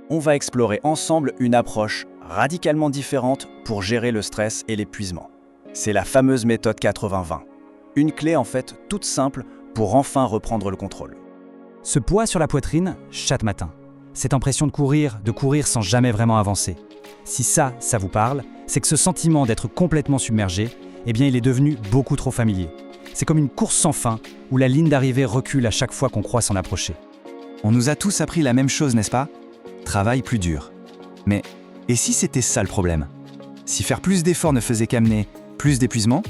On va explorer ensemble une approche radicalement différente pour gérer le stress et l'épuisement. C'est la fameuse méthode 80-20. Une clé en fait toute simple pour enfin reprendre le contrôle. Ce poids sur la poitrine chaque matin. Cette impression de courir sans jamais vraiment avancer. Si ça vous parle, c'est que ce sentiment d'être complètement submergé, il est devenu beaucoup trop familier. C'est comme une course sans fin où la ligne d'arrivée recule à chaque fois qu'on croit s'en approcher. On nous a tous appris la même chose, n'est-ce pas? Travail plus dur. Mais et si c'était ça le problème? Si faire plus d'efforts ne faisait qu'amener plus d'épuisement?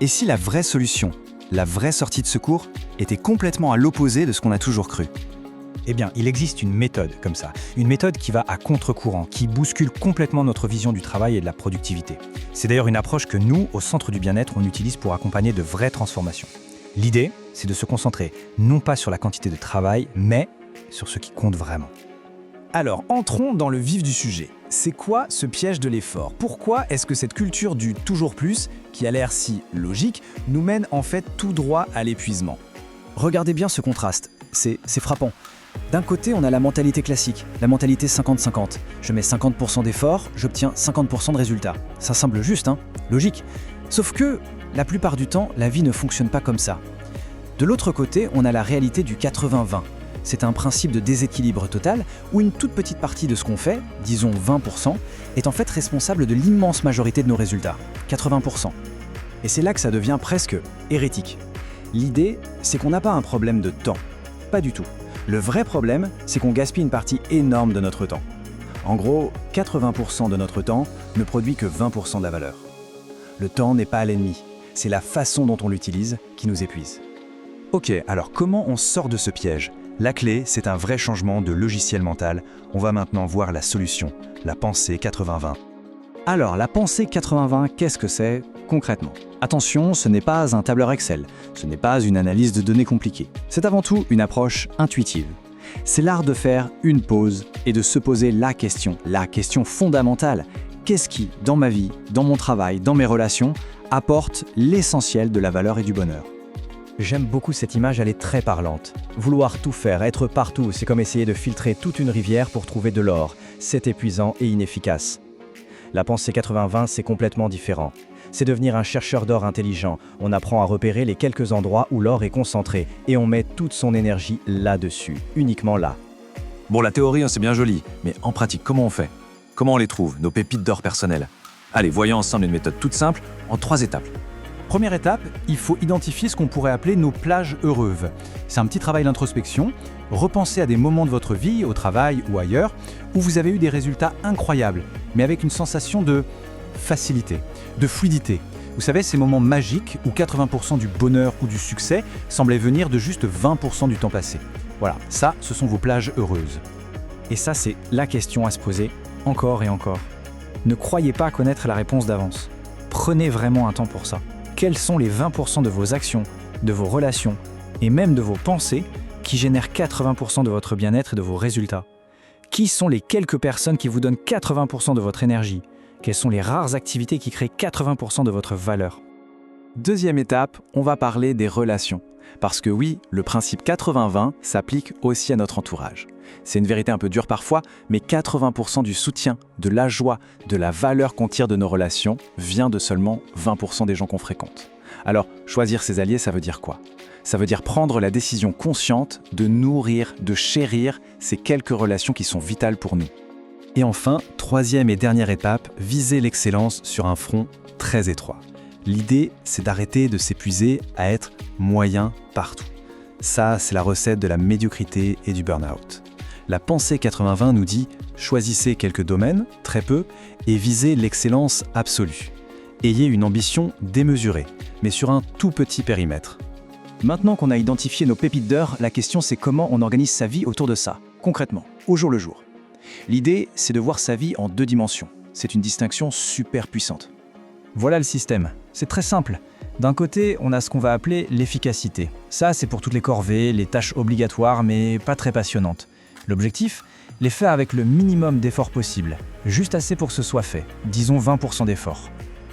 Et si la vraie solution, la vraie sortie de secours, était complètement à l'opposé de ce qu'on a toujours cru? Il existe une méthode comme ça. Une méthode qui va à contre-courant, qui bouscule complètement notre vision du travail et de la productivité. C'est d'ailleurs une approche que nous, au Centre du Bien-être, on utilise pour accompagner de vraies transformations. L'idée, c'est de se concentrer non pas sur la quantité de travail, mais sur ce qui compte vraiment. Alors, entrons dans le vif du sujet. C'est quoi ce piège de l'effort? Pourquoi est-ce que cette culture du toujours plus, qui a l'air si logique, nous mène en fait tout droit à l'épuisement? Regardez bien ce contraste, c'est frappant. D'un côté, on a la mentalité classique, la mentalité 50-50. Je mets 50% d'efforts, j'obtiens 50% de résultats. Ça semble juste, logique. Sauf que, la plupart du temps, la vie ne fonctionne pas comme ça. De l'autre côté, on a la réalité du 80-20. C'est un principe de déséquilibre total où une toute petite partie de ce qu'on fait, disons 20%, est en fait responsable de l'immense majorité de nos résultats, 80%. Et c'est là que ça devient presque hérétique. L'idée, c'est qu'on n'a pas un problème de temps. Pas du tout. Le vrai problème, c'est qu'on gaspille une partie énorme de notre temps. En gros, 80% de notre temps ne produit que 20% de la valeur. Le temps n'est pas l'ennemi, c'est la façon dont on l'utilise qui nous épuise. Ok, alors comment on sort de ce piège? La clé, c'est un vrai changement de logiciel mental. On va maintenant voir la solution, la pensée 80-20. Alors, la pensée 80-20, qu'est-ce que c'est concrètement? Attention, ce n'est pas un tableur Excel, ce n'est pas une analyse de données compliquée. C'est avant tout une approche intuitive. C'est l'art de faire une pause et de se poser la question fondamentale. Qu'est-ce qui, dans ma vie, dans mon travail, dans mes relations, apporte l'essentiel de la valeur et du bonheur? J'aime beaucoup cette image, elle est très parlante. Vouloir tout faire, être partout, c'est comme essayer de filtrer toute une rivière pour trouver de l'or. C'est épuisant et inefficace. La pensée 80-20, c'est complètement différent. C'est devenir un chercheur d'or intelligent. On apprend à repérer les quelques endroits où l'or est concentré et on met toute son énergie là-dessus, uniquement là. Bon, la théorie, c'est bien joli, mais en pratique, comment on fait? Comment on les trouve, nos pépites d'or personnelles? Allez, voyons ensemble une méthode toute simple, en 3 étapes. Première étape, il faut identifier ce qu'on pourrait appeler nos plages heureuses. C'est un petit travail d'introspection. Repensez à des moments de votre vie, au travail ou ailleurs, où vous avez eu des résultats incroyables, mais avec une sensation de facilité, de fluidité. Vous savez, ces moments magiques où 80% du bonheur ou du succès semblaient venir de juste 20% du temps passé. Voilà, ça, ce sont vos plages heureuses. Et ça, c'est la question à se poser, encore et encore. Ne croyez pas connaître la réponse d'avance. Prenez vraiment un temps pour ça. Quels sont les 20% de vos actions, de vos relations et même de vos pensées qui génèrent 80% de votre bien-être et de vos résultats? Qui sont les quelques personnes qui vous donnent 80% de votre énergie? Quelles sont les rares activités qui créent 80% de votre valeur? Deuxième étape, on va parler des relations. Parce que oui, le principe 80-20 s'applique aussi à notre entourage. C'est une vérité un peu dure parfois, mais 80% du soutien, de la joie, de la valeur qu'on tire de nos relations vient de seulement 20% des gens qu'on fréquente. Alors, choisir ses alliés, ça veut dire quoi? Ça veut dire prendre la décision consciente de nourrir, de chérir ces quelques relations qui sont vitales pour nous. Et enfin, troisième et dernière étape, viser l'excellence sur un front très étroit. L'idée, c'est d'arrêter de s'épuiser à être moyen partout. Ça, c'est la recette de la médiocrité et du burn-out. La pensée 80-20 nous dit « choisissez quelques domaines, très peu, et visez l'excellence absolue. Ayez une ambition démesurée, mais sur un tout petit périmètre. » Maintenant qu'on a identifié nos pépites d'or, la question c'est comment on organise sa vie autour de ça, concrètement, au jour le jour. L'idée, c'est de voir sa vie en 2 dimensions. C'est une distinction super puissante. Voilà le système. C'est très simple. D'un côté, on a ce qu'on va appeler l'efficacité. Ça, c'est pour toutes les corvées, les tâches obligatoires, mais pas très passionnantes. L'objectif, les faire avec le minimum d'efforts possible. Juste assez pour que ce soit fait. Disons 20% d'efforts.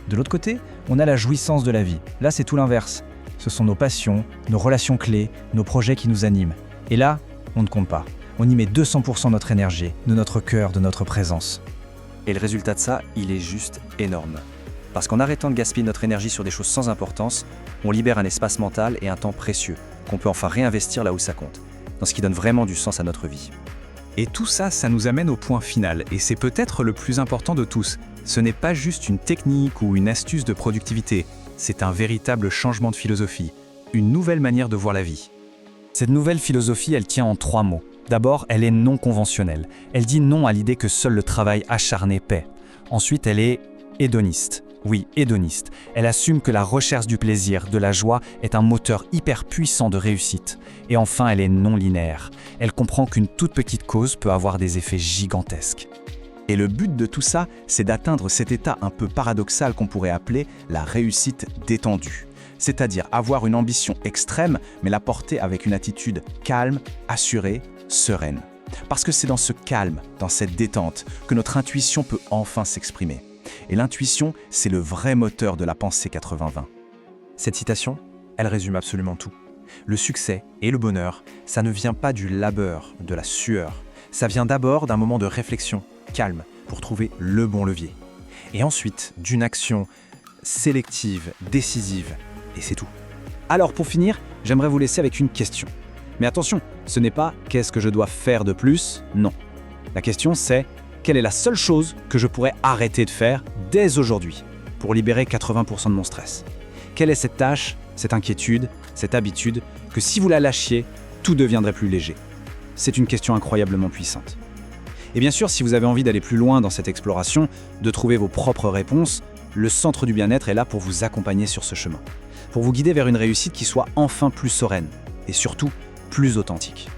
De l'autre côté, on a la jouissance de la vie. Là, c'est tout l'inverse. Ce sont nos passions, nos relations clés, nos projets qui nous animent. Et là, on ne compte pas. On y met 200% de notre énergie, de notre cœur, de notre présence. Et le résultat de ça, il est juste énorme. Parce qu'en arrêtant de gaspiller notre énergie sur des choses sans importance, on libère un espace mental et un temps précieux qu'on peut enfin réinvestir là où ça compte, dans ce qui donne vraiment du sens à notre vie. Et tout ça, ça nous amène au point final, et c'est peut-être le plus important de tous. Ce n'est pas juste une technique ou une astuce de productivité, c'est un véritable changement de philosophie, une nouvelle manière de voir la vie. Cette nouvelle philosophie, elle tient en 3 mots. D'abord, elle est non conventionnelle. Elle dit non à l'idée que seul le travail acharné paie. Ensuite, elle est hédoniste. Oui, hédoniste. Elle assume que la recherche du plaisir, de la joie, est un moteur hyper puissant de réussite. Et enfin, elle est non linéaire. Elle comprend qu'une toute petite cause peut avoir des effets gigantesques. Et le but de tout ça, c'est d'atteindre cet état un peu paradoxal qu'on pourrait appeler la réussite détendue. C'est-à-dire avoir une ambition extrême, mais la porter avec une attitude calme, assurée, sereine. Parce que c'est dans ce calme, dans cette détente, que notre intuition peut enfin s'exprimer. Et l'intuition, c'est le vrai moteur de la pensée 80-20. Cette citation, elle résume absolument tout. Le succès et le bonheur, ça ne vient pas du labeur, de la sueur. Ça vient d'abord d'un moment de réflexion, calme, pour trouver le bon levier. Et ensuite, d'une action sélective, décisive, et c'est tout. Alors pour finir, j'aimerais vous laisser avec une question. Mais attention, ce n'est pas « qu'est-ce que je dois faire de plus ?» Non. La question c'est « quelle est la seule chose que je pourrais arrêter de faire dès aujourd'hui pour libérer 80% de mon stress ?» Quelle est cette tâche, cette inquiétude, cette habitude que si vous la lâchiez, tout deviendrait plus léger? C'est une question incroyablement puissante. Et bien sûr, si vous avez envie d'aller plus loin dans cette exploration, de trouver vos propres réponses, le Centre du Bien-être est là pour vous accompagner sur ce chemin, pour vous guider vers une réussite qui soit enfin plus sereine et surtout plus authentique.